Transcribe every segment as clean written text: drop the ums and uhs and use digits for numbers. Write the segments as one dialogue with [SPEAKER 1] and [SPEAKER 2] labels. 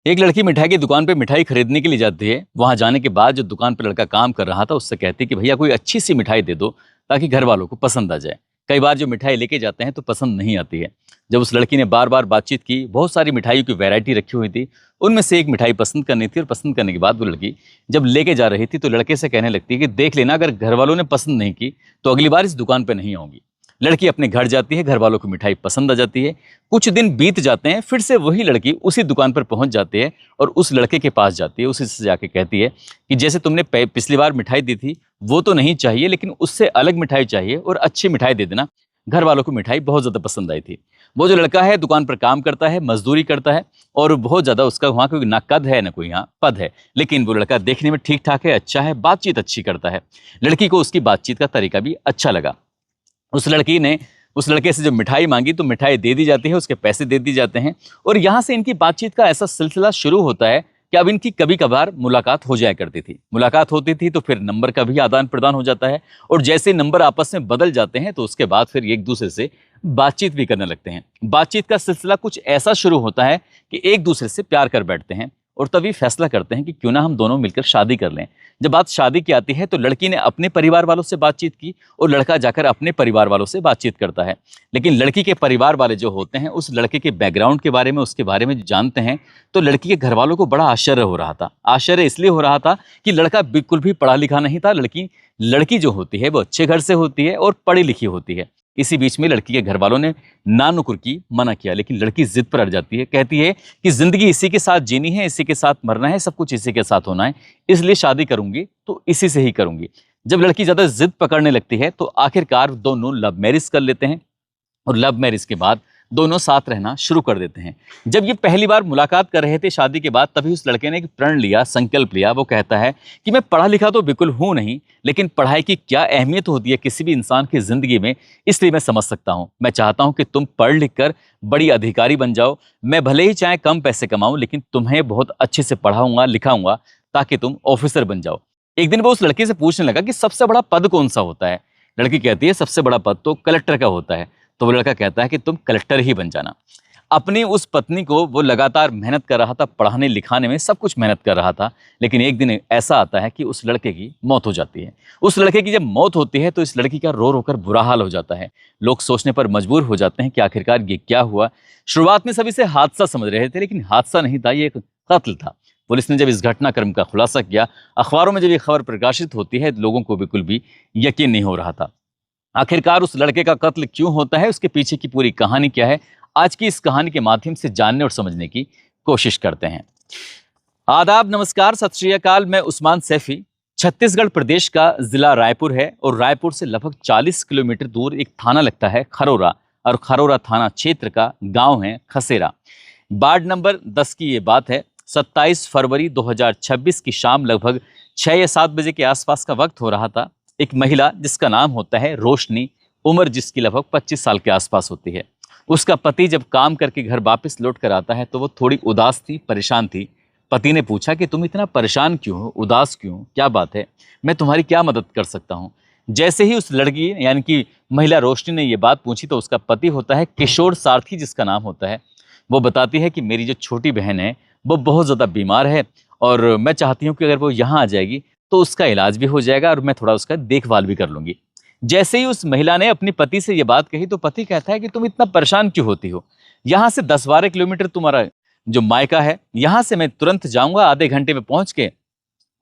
[SPEAKER 1] एक लड़की मिठाई की दुकान पे मिठाई खरीदने के लिए जाती है। वहां जाने के बाद जो दुकान पर लड़का काम कर रहा था उससे कहती है कि भैया कोई अच्छी सी मिठाई दे दो ताकि घर वालों को पसंद आ जाए। कई बार जो मिठाई लेके जाते हैं तो पसंद नहीं आती है। जब उस लड़की ने बार बार बातचीत की, बहुत सारी मिठाइयों की वैरायटी रखी हुई थी, उनमें से एक मिठाई पसंद करनी थी और पसंद करने के बाद वो लड़की जब लेके जा रही थी तो लड़के से कहने लगती है कि देख लेना, अगर घर वालों ने पसंद नहीं की तो अगली बार इस दुकान पर नहीं आऊंगी। लड़की अपने घर जाती है, घर वालों को मिठाई पसंद आ जाती है। कुछ दिन बीत जाते हैं, फिर से वही लड़की उसी दुकान पर पहुंच जाती है और उस लड़के के पास जाती है। उसी से जाके कहती है कि जैसे तुमने पिछली बार मिठाई दी थी वो तो नहीं चाहिए, लेकिन उससे अलग मिठाई चाहिए और अच्छी मिठाई दे देना। घर वालों को मिठाई बहुत ज़्यादा पसंद आई थी। वो जो लड़का है दुकान पर काम करता है, मजदूरी करता है और बहुत ज़्यादा उसका वहाँ कोई ना कद है ना कोई यहाँ पद है, लेकिन वो लड़का देखने में ठीक ठाक है, अच्छा है, बातचीत अच्छी करता है। लड़की को उसकी बातचीत का तरीका भी अच्छा लगा। उस लड़की ने उस लड़के से जो मिठाई मांगी तो मिठाई दे दी जाती है, उसके पैसे दे दिए जाते हैं और यहाँ से इनकी बातचीत का ऐसा सिलसिला शुरू होता है कि अब इनकी कभी कभार मुलाकात हो जाया करती थी। मुलाकात होती थी तो फिर नंबर का भी आदान प्रदान हो जाता है और जैसे नंबर आपस में बदल जाते हैं तो उसके बाद फिर एक दूसरे से बातचीत भी करने लगते हैं। बातचीत का सिलसिला कुछ ऐसा शुरू होता है कि एक दूसरे से प्यार कर बैठते हैं और तभी फैसला करते हैं कि क्यों ना हम दोनों मिलकर शादी कर लें। जब बात शादी की आती है तो लड़की ने अपने परिवार वालों से बातचीत की और लड़का जाकर अपने परिवार वालों से बातचीत करता है। लेकिन लड़की के परिवार वाले जो होते हैं उस लड़के के बैकग्राउंड के बारे में, उसके बारे में जानते हैं तो लड़की के घर वालों को बड़ा आश्चर्य हो रहा था। आश्चर्य इसलिए हो रहा था कि लड़का बिल्कुल भी पढ़ा लिखा नहीं था। लड़की लड़की जो होती है वो अच्छे घर से होती है और पढ़ी लिखी होती है। इसी बीच में लड़की के घर वालों ने ना नुकुर की मना किया, लेकिन लड़की जिद पर अड़ जाती है। कहती है कि जिंदगी इसी के साथ जीनी है, इसी के साथ मरना है, सब कुछ इसी के साथ होना है, इसलिए शादी करूंगी तो इसी से ही करूंगी। जब लड़की ज्यादा जिद पकड़ने लगती है तो आखिरकार दोनों लव मैरिज कर लेते हैं और लव मैरिज के बाद दोनों साथ रहना शुरू कर देते हैं। जब ये पहली बार मुलाकात कर रहे थे शादी के बाद, तभी उस लड़के ने एक प्रण लिया, संकल्प लिया। वो कहता है कि मैं पढ़ा लिखा तो बिल्कुल हूं नहीं, लेकिन पढ़ाई की क्या अहमियत होती है किसी भी इंसान की जिंदगी में, इसलिए मैं समझ सकता हूं। मैं चाहता हूं कि तुम पढ़ लिख कर बड़ी अधिकारी बन जाओ। मैं भले ही चाहे कम पैसे कमाऊं, लेकिन तुम्हें बहुत अच्छे से पढ़ाऊंगा लिखाऊंगा ताकि तुम ऑफिसर बन जाओ। एक दिन वो उस लड़के से पूछने लगा कि सबसे बड़ा पद कौन सा होता है। लड़की कहती है सबसे बड़ा पद तो कलेक्टर का होता है। तो वो लड़का कहता है कि तुम कलेक्टर ही बन जाना। अपनी उस पत्नी को वो लगातार मेहनत कर रहा था, पढ़ाने लिखाने में सब कुछ मेहनत कर रहा था, लेकिन एक दिन ऐसा आता है कि उस लड़के की मौत हो जाती है। उस लड़के की जब मौत होती है तो इस लड़की का रो रो कर बुरा हाल हो जाता है। लोग सोचने पर मजबूर हो जाते हैं कि आखिरकार ये क्या हुआ। शुरुआत में सभी से हादसा समझ रहे थे, लेकिन हादसा नहीं था, ये एक कत्ल था। पुलिस ने जब इस घटनाक्रम का खुलासा किया, अखबारों में जब ये खबर प्रकाशित होती है, लोगों को बिल्कुल भी यकीन नहीं हो रहा था। आखिरकार उस लड़के का कत्ल क्यों होता है, उसके पीछे की पूरी कहानी क्या है, आज की इस कहानी के माध्यम से जानने और समझने की कोशिश करते हैं। आदाब, नमस्कार, सत श्री अकाल। मैं उस्मान सैफी। छत्तीसगढ़ प्रदेश का जिला रायपुर है और रायपुर से लगभग 40 किलोमीटर दूर एक थाना लगता है खरोरा, और खरोरा थाना क्षेत्र का गांव है खसेरा। वार्ड नंबर 10 की ये बात है। 27 फरवरी 2026 की शाम लगभग 6 या 7 बजे के आसपास का वक्त हो रहा था। एक महिला जिसका नाम होता है रोशनी, उम्र जिसकी लगभग 25 साल के आसपास होती है, उसका पति जब काम करके घर वापस लौट कर आता है तो वो थोड़ी उदास थी, परेशान थी। पति ने पूछा कि तुम इतना परेशान क्यों हो, उदास क्यों, क्या बात है, मैं तुम्हारी क्या मदद कर सकता हूँ। जैसे ही उस लड़की यानी कि महिला रोशनी ने ये बात पूछी तो उसका पति होता है किशोर सारथी, जिसका नाम होता है, वो बताती है कि मेरी जो छोटी बहन है वो बहुत ज़्यादा बीमार है और मैं चाहती हूँ कि अगर वो यहाँ आ जाएगी तो उसका इलाज भी हो जाएगा और मैं थोड़ा उसका देखभाल भी कर लूँगी। जैसे ही उस महिला ने अपने पति से ये बात कही तो पति कहता है कि तुम इतना परेशान क्यों होती हो, यहाँ से 10-12 किलोमीटर तुम्हारा जो मायका है, यहाँ से मैं तुरंत जाऊँगा, आधे घंटे में पहुँच के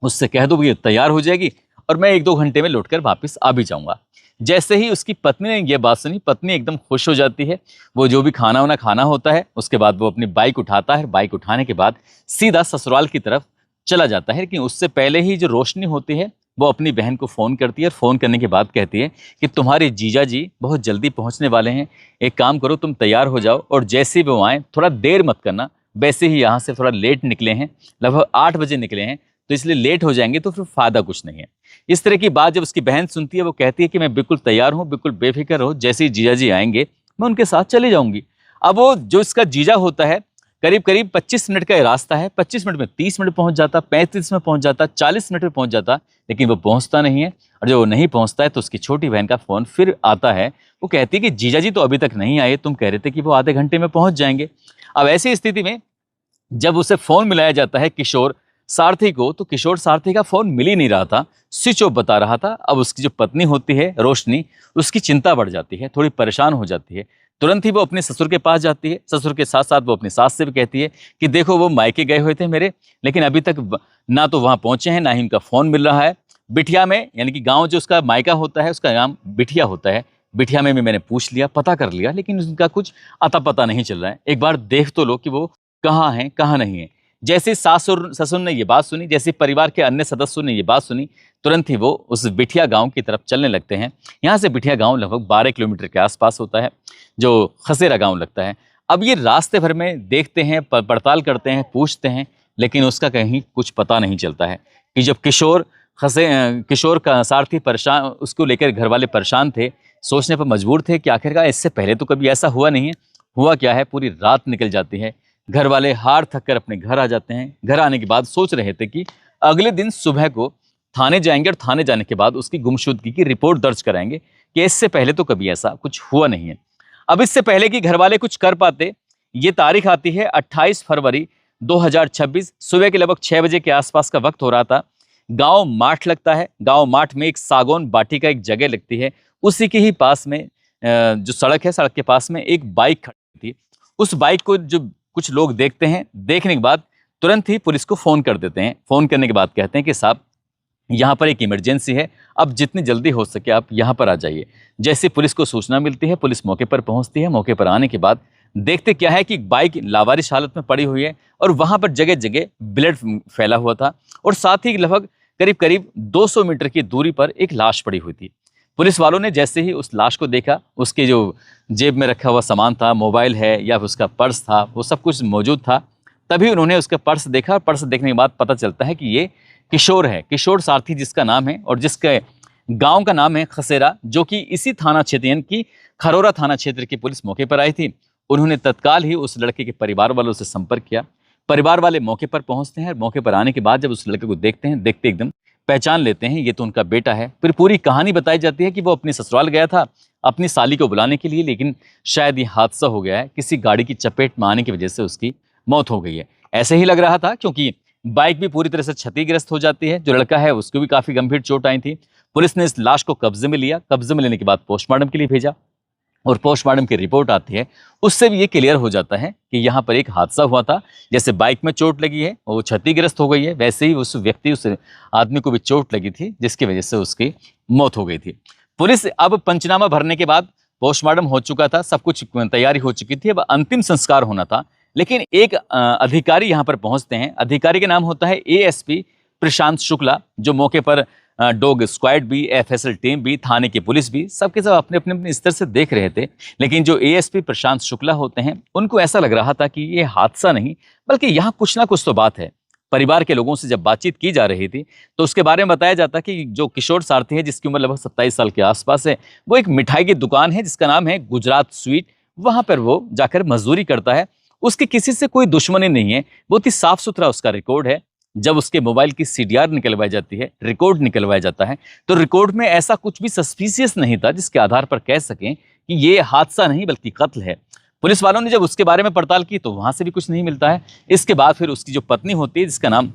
[SPEAKER 1] उससे कह दो कि तैयार हो जाएगी और मैं 1-2 घंटे में लौटकर वापस आ भी जाऊँगा। जैसे ही उसकी पत्नी ने यह बात सुनी, पत्नी एकदम खुश हो जाती है। वो जो भी खाना वाना खाना होता है उसके बाद वो अपनी बाइक उठाता है। बाइक उठाने के बाद सीधा ससुराल की तरफ चला जाता है। लेकिन उससे पहले ही जो रोशनी होती है वो अपनी बहन को फ़ोन करती है और फ़ोन करने के बाद कहती है कि तुम्हारे जीजा जी बहुत जल्दी पहुंचने वाले हैं, एक काम करो तुम तैयार हो जाओ और जैसे ही वो आएँ थोड़ा देर मत करना। वैसे ही यहाँ से थोड़ा लेट निकले हैं, लगभग 8 बजे निकले हैं, तो इसलिए लेट हो जाएंगे तो फिर फ़ायदा कुछ नहीं है। इस तरह की बात जब उसकी बहन सुनती है वो कहती है कि मैं बिल्कुल तैयार हूँ, बिल्कुल बेफिक्र हो, जैसे ही जीजा जी आएंगे मैं उनके साथ चले जाऊँगी। अब वो जो इसका जीजा होता है, करीब करीब 25 मिनट का रास्ता है, 25 मिनट में 30 मिनट पहुंच जाता, 35 में पहुंच जाता, 40 मिनट में पहुंच जाता, लेकिन वो पहुंचता नहीं है। और जब वो नहीं पहुंचता है तो उसकी छोटी बहन का फ़ोन फिर आता है। वो कहती है कि जीजा जी तो अभी तक नहीं आए, तुम कह रहे थे कि वो आधे घंटे में पहुंच जाएंगे। अब ऐसी स्थिति में जब उसे फोन मिलाया जाता है किशोर सारथी को, तो किशोर सारथी का फोन मिल ही नहीं रहा था, स्विच ऑफ बता रहा था। अब उसकी जो पत्नी होती है रोशनी, उसकी चिंता बढ़ जाती है, थोड़ी परेशान हो जाती है। तुरंत ही वो अपने ससुर के पास जाती है। ससुर के साथ साथ वो अपनी सास से भी कहती है कि देखो वो मायके गए हुए थे मेरे, लेकिन अभी तक ना तो वहां पहुंचे हैं, ना ही उनका फोन मिल रहा है। बिठिया में, यानी कि गांव जो उसका मायका होता है उसका नाम बिठिया होता है, बिठिया में भी मैंने पूछ लिया, पता कर लिया, लेकिन उनका कुछ अता पता नहीं चल रहा है। एक बार देख तो लो कि वो कहाँ है कहाँ नहीं है। जैसे सासुर ससुर ने ये बात सुनी, जैसे परिवार के अन्य सदस्यों ने ये बात सुनी, तुरंत ही वो उस बिठिया गांव की तरफ चलने लगते हैं। यहाँ से बिठिया गांव लगभग 12 किलोमीटर के आसपास होता है, जो खसेरा गांव लगता है। अब ये रास्ते भर में देखते हैं, पड़ताल करते हैं, पूछते हैं, लेकिन उसका कहीं कुछ पता नहीं चलता है। कि जब किशोर का सारथी परेशान, उसको लेकर घर वाले परेशान थे, सोचने पर मजबूर थे कि आखिरकार इससे पहले तो कभी ऐसा हुआ नहीं है। हुआ क्या है, पूरी रात निकल जाती है, घर वाले हार थक कर अपने घर आ जाते हैं। घर आने के बाद सोच रहे थे कि अगले दिन सुबह को थाने जाएंगे और थाने जाने के बाद उसकी गुमशुदगी की रिपोर्ट दर्ज कराएंगे कि इससे पहले तो कभी ऐसा कुछ हुआ नहीं है। अब इससे पहले कि घर वाले कुछ कर पाते, ये तारीख आती है 28 फरवरी 2026। सुबह के लगभग 6 बजे के आसपास का वक्त हो रहा था। गांव माठ लगता है, गांव माठ में एक सागौन बाटी का एक जगह लगती है, उसी के ही पास में जो सड़क है, सड़क के पास में एक बाइक खड़ी थी। उस बाइक को जो कुछ लोग देखते हैं, देखने के बाद तुरंत ही पुलिस को फोन कर देते हैं। फोन करने के बाद कहते हैं कि साहब यहाँ पर एक इमरजेंसी है, अब जितनी जल्दी हो सके आप यहाँ पर आ जाइए। जैसे पुलिस को सूचना मिलती है, पुलिस मौके पर पहुंचती है। मौके पर आने के बाद देखते क्या है कि बाइक लावारिश हालत में पड़ी हुई है और वहां पर जगह जगह ब्लड फैला हुआ था, और साथ ही लगभग करीब करीब 200 मीटर की दूरी पर एक लाश पड़ी हुई थी। पुलिस वालों ने जैसे ही उस लाश को देखा, उसके जो जेब में रखा हुआ सामान था, मोबाइल है या उसका पर्स था, वो सब कुछ मौजूद था। तभी उन्होंने उसका पर्स देखा, और पर्स देखने के बाद पता चलता है कि ये किशोर है, किशोर सारथी जिसका नाम है, और जिसके गांव का नाम है खसेरा, जो कि इसी थाना क्षेत्र यानी कि खरोरा थाना क्षेत्र की पुलिस मौके पर आई थी। उन्होंने तत्काल ही उस लड़के के परिवार वालों से संपर्क किया। परिवार वाले मौके पर पहुंचते हैं, और मौके पर आने के बाद जब उस लड़के को देखते हैं, देखते एकदम पहचान लेते हैं ये तो उनका बेटा है। फिर पूरी कहानी बताई जाती है कि वो अपने ससुराल गया था अपनी साली को बुलाने के लिए, लेकिन शायद ये हादसा हो गया है, किसी गाड़ी की चपेट में आने की वजह से उसकी मौत हो गई है। ऐसे ही लग रहा था, क्योंकि बाइक भी पूरी तरह से क्षतिग्रस्त हो जाती है। जो लड़का है उसको भी काफी गंभीर चोट आई थी। पुलिस ने इस लाश को कब्जे में लिया, कब्जे में लेने के बाद पोस्टमार्टम के लिए भेजा, और पोस्टमार्टम की रिपोर्ट आती है, उससे भी ये क्लियर हो जाता है कि यहाँ पर एक हादसा हुआ था। जैसे बाइक में चोट लगी है, वो क्षतिग्रस्त हो गई है, वैसे ही उस आदमी को भी चोट लगी थी, जिसकी वजह से उसकी मौत हो गई थी। पुलिस अब पंचनामा भरने के बाद, पोस्टमार्टम हो चुका था, सब कुछ तैयारी हो चुकी थी, अब अंतिम संस्कार होना था। लेकिन एक अधिकारी यहाँ पर पहुंचते हैं। अधिकारी का नाम होता है एएसपी प्रशांत शुक्ला, जो मौके पर डॉग स्क्वाड भी, एफएसएल टीम भी, थाने की पुलिस भी, सबके सब अपने अपने अपने स्तर से देख रहे थे। लेकिन जो एएसपी प्रशांत शुक्ला होते हैं, उनको ऐसा लग रहा था कि ये हादसा नहीं, बल्कि यहाँ कुछ ना कुछ तो बात है। परिवार के लोगों से जब बातचीत की जा रही थी, तो उसके बारे में बताया जाता कि जो किशोर सारथी है, जिसकी उम्र लगभग 27 साल के आसपास है, वो एक मिठाई की दुकान है जिसका नाम है गुजरात स्वीट, वहां पर वो जाकर मजदूरी करता है। उसकी किसी से कोई दुश्मनी नहीं है, बहुत ही साफ सुथरा उसका रिकॉर्ड है। जब उसके मोबाइल की सीडीआर निकलवाई जाती है, रिकॉर्ड निकलवाया जाता है, तो रिकॉर्ड में ऐसा कुछ भी सस्पिशियस नहीं था जिसके आधार पर कह सकें कि ये हादसा नहीं बल्कि कत्ल है। पुलिस वालों ने जब उसके बारे में पड़ताल की, तो वहां से भी कुछ नहीं मिलता है। इसके बाद फिर उसकी जो पत्नी होती है, जिसका नाम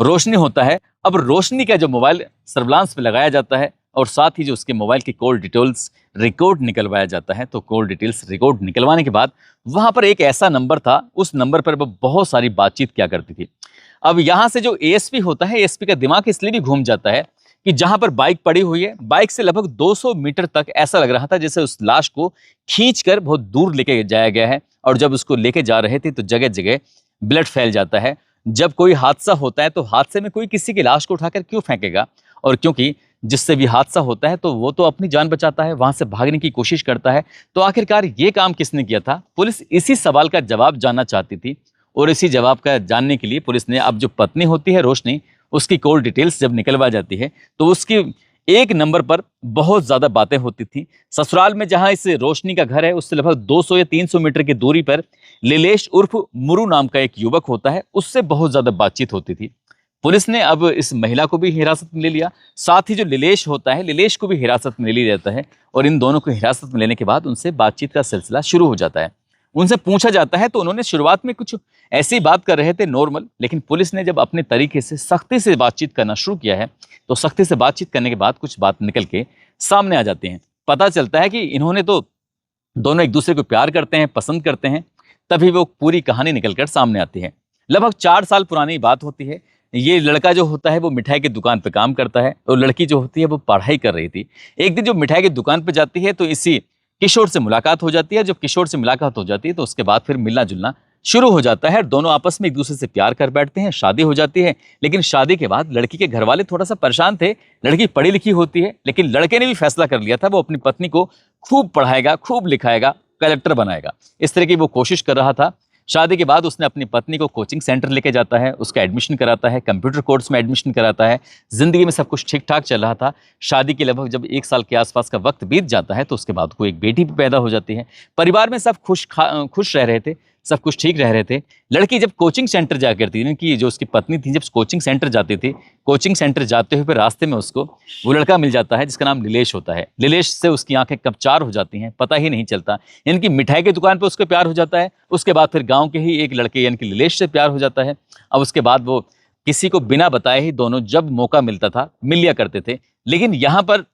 [SPEAKER 1] रोशनी होता है, अब रोशनी का जो मोबाइल सर्विलांस पे लगाया जाता है, और साथ ही जो उसके मोबाइल की कॉल डिटेल्स रिकॉर्ड निकलवाया जाता है। तो कॉल डिटेल्स रिकॉर्ड निकलवाने के बाद वहां पर एक ऐसा नंबर था, उस नंबर पर वो बहुत सारी बातचीत किया करती थी। अब यहां से जो एएसपी होता है, एएसपी का दिमाग इसलिए भी घूम जाता है कि जहां पर बाइक पड़ी हुई है, बाइक से लगभग 200 मीटर तक ऐसा लग रहा था जैसे उस लाश को खींचकर बहुत दूर लेके जाया गया है, और जब उसको लेके जा रहे थे तो जगह जगह ब्लड फैल जाता है। जब कोई हादसा होता है तो हादसे में कोई किसी की लाश को उठाकर क्यों फेंकेगा, और क्योंकि जिससे भी हादसा होता है तो वो तो अपनी जान बचाता है, वहां से भागने की कोशिश करता है। तो आखिरकार ये काम किसने किया था? पुलिस इसी सवाल का जवाब जानना चाहती थी, और इसी जवाब का जानने के लिए पुलिस ने, अब जो पत्नी होती है रोशनी, उसकी कॉल डिटेल्स जब निकलवा जाती है, तो उसकी एक नंबर पर बहुत ज्यादा बातें होती थी। ससुराल में जहां इस रोशनी का घर है, उससे लगभग 200 या 300 मीटर की दूरी पर लीलेश उर्फ मुरु नाम का एक युवक होता है, उससे बहुत ज्यादा बातचीत होती थी। पुलिस ने अब इस महिला को भी हिरासत में ले लिया, साथ ही जो लीलेश होता है, लीलेश को भी हिरासत में ले लिया जाता है, और इन दोनों को हिरासत में लेने के बाद उनसे बातचीत का सिलसिला शुरू हो जाता है। उनसे पूछा जाता है तो उन्होंने शुरुआत में कुछ ऐसी बात कर रहे थे नॉर्मल, लेकिन पुलिस ने जब अपने तरीके से सख्ती से बातचीत करना शुरू किया है तो सख्ती से बातचीत करने के बाद कुछ बात निकल के सामने आ जाती हैं। पता चलता है कि इन्होंने तो दोनों एक दूसरे को प्यार करते हैं, पसंद करते हैं। तभी वो पूरी कहानी निकलकर सामने आती है। लगभग 4 साल पुरानी बात होती है। ये लड़का जो होता है वो मिठाई की दुकान पे काम करता है और लड़की जो होती है वो पढ़ाई कर रही थी। एक दिन जो मिठाई की दुकान पे जाती है तो इसी किशोर से मुलाकात हो जाती है। जब किशोर से मुलाकात हो जाती है तो उसके बाद फिर मिलना जुलना शुरू हो जाता है। दोनों आपस में एक दूसरे से प्यार कर बैठते हैं, शादी हो जाती है। लेकिन शादी के बाद लड़की के घर वाले थोड़ा सा परेशान थे। लड़की पढ़ी लिखी होती है, लेकिन लड़के ने भी फैसला कर लिया था वो अपनी पत्नी को खूब पढ़ाएगा, खूब लिखाएगा, कलेक्टर बनाएगा। इस तरह की वो कोशिश कर रहा था। शादी के बाद उसने अपनी पत्नी को कोचिंग सेंटर लेके जाता है, उसका एडमिशन कराता है, कंप्यूटर कोर्स में एडमिशन कराता है। जिंदगी में सब कुछ ठीक ठाक चल रहा था। शादी के लगभग जब 1 साल के आसपास का वक्त बीत जाता है तो उसके बाद को एक बेटी भी पैदा हो जाती है। परिवार में सब खुश रह रहे थे, सब कुछ ठीक रह रहे थे। लड़की जब कोचिंग सेंटर जा करती थी, कि जो उसकी पत्नी थी, जब कोचिंग सेंटर जाती थी, कोचिंग सेंटर जाते हुए रास्ते में उसको वो लड़का मिल जाता है जिसका नाम नीलेश होता है। नीलेश से उसकी आंखें कब चार हो जाती हैं पता ही नहीं चलता। इनकी मिठाई की दुकान पर उसको प्यार हो जाता है। उसके बाद फिर गाँव के ही एक लड़के यानी कि नीलेश से प्यार हो जाता है। अब उसके बाद वो किसी को बिना बताए ही दोनों जब मौका मिलता था मिल लिया करते थे। लेकिन यहाँ पर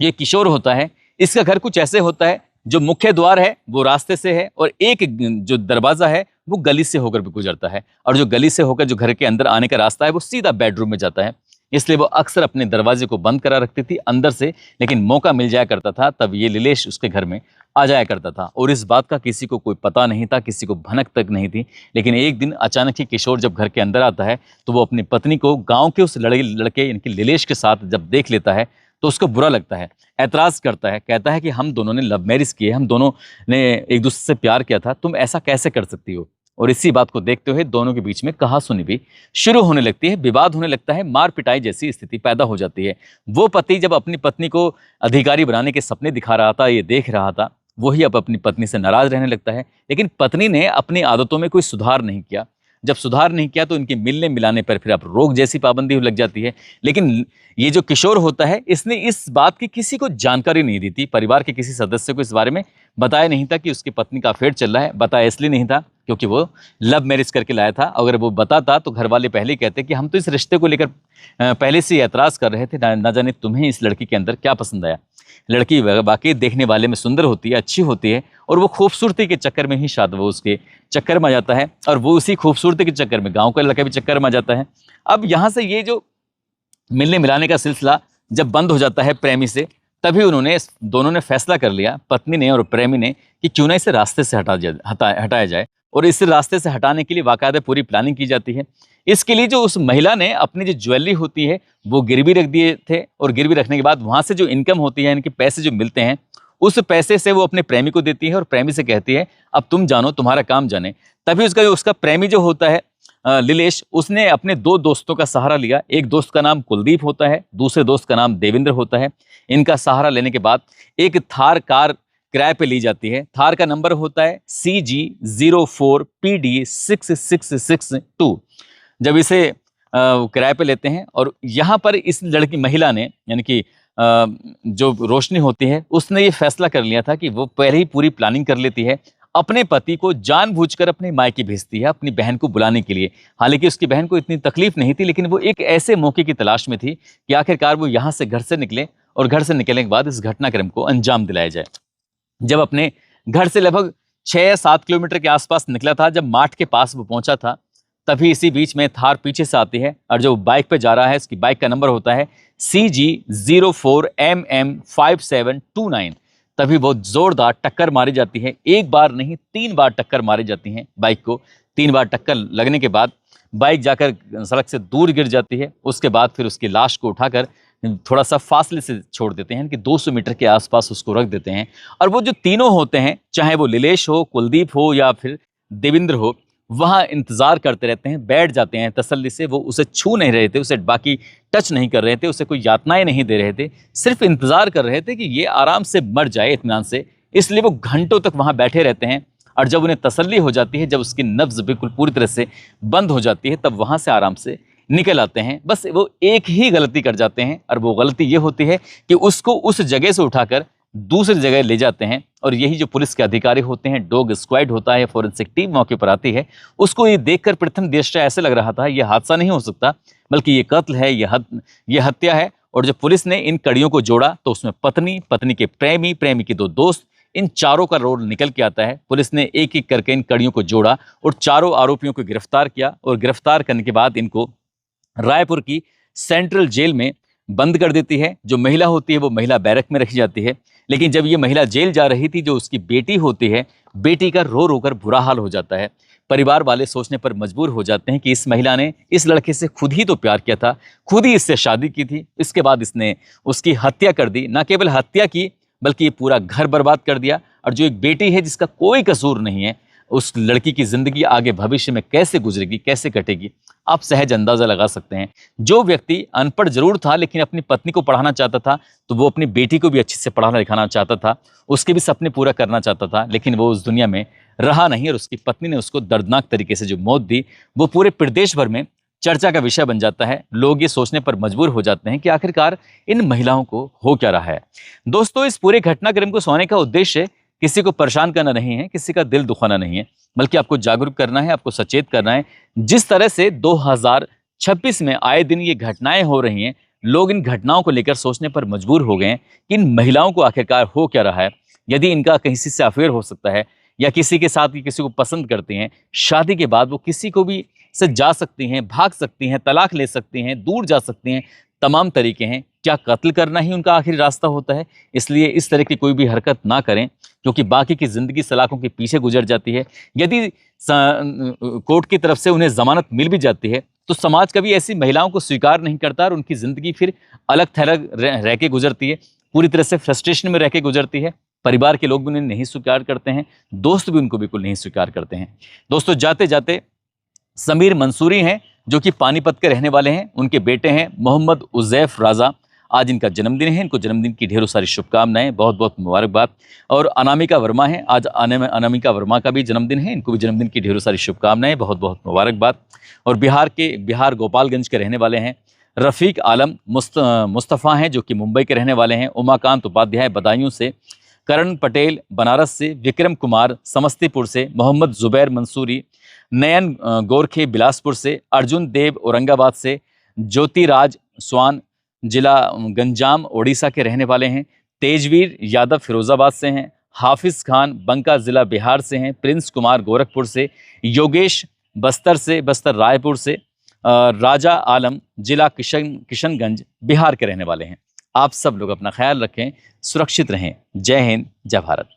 [SPEAKER 1] ये किशोर होता है, इसका घर कुछ ऐसे होता है, जो मुख्य द्वार है वो रास्ते से है और एक जो दरवाजा है वो गली से होकर भी गुजरता है, और जो गली से होकर जो घर के अंदर आने का रास्ता है वो सीधा बेडरूम में जाता है। इसलिए वो अक्सर अपने दरवाजे को बंद करा रखती थी अंदर से, लेकिन मौका मिल जाया करता था तब ये नीलेश उसके घर में आ जाया करता था। और इस बात का किसी को कोई पता नहीं था, किसी को भनक तक नहीं थी। लेकिन एक दिन अचानक ही किशोर जब घर के अंदर आता है तो वो अपनी पत्नी को गाँव के उस लड़के यानी कि नीलेश के साथ जब देख लेता है तो उसको बुरा लगता है, ऐतराज़ करता है, कहता है कि हम दोनों ने लव मैरिज की है, हम दोनों ने एक दूसरे से प्यार किया था, तुम ऐसा कैसे कर सकती हो। और इसी बात को देखते हुए दोनों के बीच में कहासुनी भी शुरू होने लगती है, विवाद होने लगता है, मार पिटाई जैसी स्थिति पैदा हो जाती है। वो पति जब अपनी पत्नी को अधिकारी बनाने के सपने दिखा रहा था, ये देख रहा था, वही अब अपनी पत्नी से नाराज रहने लगता है। लेकिन पत्नी ने अपनी आदतों में कोई सुधार नहीं किया। जब सुधार नहीं किया तो इनके मिलने मिलाने पर फिर अब रोग जैसी पाबंदी लग जाती है। लेकिन ये जो किशोर होता है इसने इस बात की किसी को जानकारी नहीं दी थी, परिवार के किसी सदस्य को इस बारे में बताया नहीं था कि उसकी पत्नी का अफेयर चल रहा है। बताया इसलिए नहीं था क्योंकि वो लव मैरिज करके लाया था। अगर वो बताता तो घर वाले पहले ही कहते कि हम तो इस रिश्ते को लेकर पहले से ऐतराज़ कर रहे थे, ना जाने तुम्हें इस लड़की के अंदर क्या पसंद आया। लड़की वाकई देखने वाले में सुंदर होती है, अच्छी होती है, और वो खूबसूरती के चक्कर में ही शायद वो उसके चक्कर में आ जाता है, और वो उसी खूबसूरती के चक्कर में गांव का लड़का भी चक्कर में आ जाता है। अब यहाँ से ये जो मिलने मिलाने का सिलसिला जब बंद हो जाता है प्रेमी से, तभी दोनों ने फैसला कर लिया, पत्नी ने और प्रेमी ने, कि क्यों ना इसे रास्ते से हटाया जाए। और इस रास्ते से हटाने के लिए बाकायदा पूरी प्लानिंग की जाती है। इसके लिए जो उस महिला ने अपनी जो ज्वेलरी होती है वो गिरवी रख दिए थे, और गिरवी रखने के बाद वहाँ से जो इनकम होती है, इनके पैसे जो मिलते हैं, उस पैसे से वो अपने प्रेमी को देती है और प्रेमी से कहती है अब तुम जानो, तुम्हारा काम जाने। तभी उसका प्रेमी जो होता है नीलेश, उसने अपने 2 दोस्तों का सहारा लिया। एक दोस्त का नाम कुलदीप होता है, दूसरे दोस्त का नाम देवेंद्र होता है। इनका सहारा लेने के बाद एक थार कार किराए पे ली जाती है। थार का नंबर होता है CG04PD6662। जब इसे किराए पे लेते हैं, और यहाँ पर इस लड़की महिला ने यानी कि जो रोशनी होती है उसने ये फैसला कर लिया था कि वो पहले ही पूरी प्लानिंग कर लेती है, अपने पति को जानबूझकर अपने मायके भेजती है अपनी बहन को बुलाने के लिए। हालांकि उसकी बहन को इतनी तकलीफ नहीं थी, लेकिन वो एक ऐसे मौके की तलाश में थी कि आखिरकार वो यहाँ से घर से निकले, और घर से निकलने के बाद इस घटनाक्रम को अंजाम दिलाया जाए। जब अपने घर से लगभग 6-7 किलोमीटर के आसपास निकला था, जब माठ के पास वो पहुंचा था, तभी इसी बीच में थार पीछे से आती है, और जो बाइक पे जा रहा है उसकी बाइक का नंबर होता है CG04MM5729। तभी बहुत जोरदार टक्कर मारी जाती है। एक बार नहीं 3 बार टक्कर मारी जाती है बाइक को। 3 बार टक्कर लगने के बाद बाइक जाकर सड़क से दूर गिर जाती है। उसके बाद फिर उसकी लाश को उठाकर थोड़ा सा फासले से छोड़ देते हैं कि 200 मीटर के आसपास उसको रख देते हैं। और वो जो तीनों होते हैं, चाहे वो नीलेश हो, कुलदीप हो या फिर देवेंद्र हो, वहाँ इंतज़ार करते रहते हैं, बैठ जाते हैं तसल्ली से। वो उसे छू नहीं रहे थे, उसे बाकी टच नहीं कर रहे थे, उसे कोई यातनाएं नहीं दे रहे थे, सिर्फ इंतज़ार कर रहे थे कि ये आराम से मर जाए इत्मीनान से। इसलिए वो घंटों तक वहाँ बैठे रहते हैं, और जब उन्हें तसल्ली हो जाती है, जब उसकी नब्ज़ बिल्कुल पूरी तरह से बंद हो जाती है, तब वहाँ से आराम से निकल आते हैं। बस वो एक ही गलती कर जाते हैं, और वो गलती ये होती है कि उसको उस जगह से उठाकर दूसरी जगह ले जाते हैं। और यही जो पुलिस के अधिकारी होते हैं, डॉग स्क्वाड होता है, फॉरेंसिक टीम मौके पर आती है, उसको ये देखकर प्रथम दृष्टया ऐसे लग रहा था ये हादसा नहीं हो सकता, बल्कि ये कत्ल है, ये हत्या है। और जब पुलिस ने इन कड़ियों को जोड़ा तो उसमें पत्नी, पत्नी के प्रेमी, प्रेमी के 2 दोस्त, इन चारों का रोल निकल के आता है। पुलिस ने एक एक करके इन कड़ियों को जोड़ा और चारों आरोपियों को गिरफ्तार किया। और गिरफ्तार करने के बाद इनको रायपुर की सेंट्रल जेल में बंद कर देती है। जो महिला होती है वो महिला बैरक में रखी जाती है। लेकिन जब ये महिला जेल जा रही थी, जो उसकी बेटी होती है, बेटी का रो रो कर बुरा हाल हो जाता है। परिवार वाले सोचने पर मजबूर हो जाते हैं कि इस महिला ने इस लड़के से खुद ही तो प्यार किया था, खुद ही इससे शादी की थी, इसके बाद इसने उसकी हत्या कर दी। न केवल हत्या की बल्कि ये पूरा घर बर्बाद कर दिया। और जो एक बेटी है जिसका कोई कसूर नहीं है, उस लड़की की जिंदगी आगे भविष्य में कैसे गुजरेगी, कैसे कटेगी, आप सहज अंदाजा लगा सकते हैं। जो व्यक्ति अनपढ़ जरूर था लेकिन अपनी पत्नी को पढ़ाना चाहता था, तो वो अपनी बेटी को भी अच्छे से पढ़ाना लिखाना चाहता था, उसके भी सपने पूरा करना चाहता था, लेकिन वो उस दुनिया में रहा नहीं। और उसकी पत्नी ने उसको दर्दनाक तरीके से जो मौत दी, वो पूरे प्रदेश भर में चर्चा का विषय बन जाता है। लोग ये सोचने पर मजबूर हो जाते हैं कि आखिरकार इन महिलाओं को हो क्या रहा है। दोस्तों, इस पूरे घटनाक्रम को सुनाने का उद्देश्य किसी को परेशान करना नहीं है, किसी का दिल दुखाना नहीं है, बल्कि आपको जागरूक करना है, आपको सचेत करना है। जिस तरह से 2026 में आए दिन ये घटनाएं हो रही हैं, लोग इन घटनाओं को लेकर सोचने पर मजबूर हो गए हैं कि इन महिलाओं को आखिरकार हो क्या रहा है। यदि इनका किसी से अफेयर हो सकता है, या किसी के साथ ये किसी को पसंद करते हैं, शादी के बाद वो किसी को भी से जा सकती हैं, भाग सकती हैं, तलाक ले सकती हैं, दूर जा सकती हैं, तमाम तरीके हैं। क्या कत्ल करना ही उनका आखिरी रास्ता होता है? इसलिए इस तरह की कोई भी हरकत ना करें, क्योंकि बाकी की जिंदगी सलाखों के पीछे गुजर जाती है। यदि कोर्ट की तरफ से उन्हें जमानत मिल भी जाती है, तो समाज कभी ऐसी महिलाओं को स्वीकार नहीं करता और उनकी जिंदगी फिर अलग थलग रह के गुजरती है, पूरी तरह से फ्रस्ट्रेशन में रह के गुजरती है। परिवार के लोग भी उन्हें नहीं स्वीकार करते हैं, दोस्त भी उनको बिल्कुल नहीं स्वीकार करते हैं। दोस्तों, जाते जाते समीर मंसूरी हैं, जो कि पानीपत के रहने वाले हैं। उनके बेटे हैं मोहम्मद उजैफ राजा। आज इनका जन्मदिन है, इनको जन्मदिन की ढेरों सारी शुभकामनाएं, बहुत बहुत मुबारकबाद। और अनामिका वर्मा है, आज अनामिका वर्मा का भी जन्मदिन है, इनको भी जन्मदिन की ढेरों सारी शुभकामनाएं, बहुत बहुत मुबारकबाद। और बिहार गोपालगंज के रहने वाले हैं रफ़ीक आलम मुस्तफ़ा हैं, जो कि मुंबई के रहने वाले हैं। उमाकांत उपाध्याय बदायूं से, करण पटेल बनारस से, विक्रम कुमार समस्तीपुर से, मोहम्मद जुबैर मंसूरी, नयन गोरखे बिलासपुर से, अर्जुन देव औरंगाबाद से, ज्योतिराज स्वान जिला गंजाम ओडिशा के रहने वाले हैं। तेजवीर यादव फिरोजाबाद से हैं। हाफिज खान बंका जिला बिहार से हैं। प्रिंस कुमार गोरखपुर से, योगेश बस्तर रायपुर से, राजा आलम जिला किशनगंज बिहार के रहने वाले हैं। आप सब लोग अपना ख्याल रखें, सुरक्षित रहें। जय हिंद, जय भारत।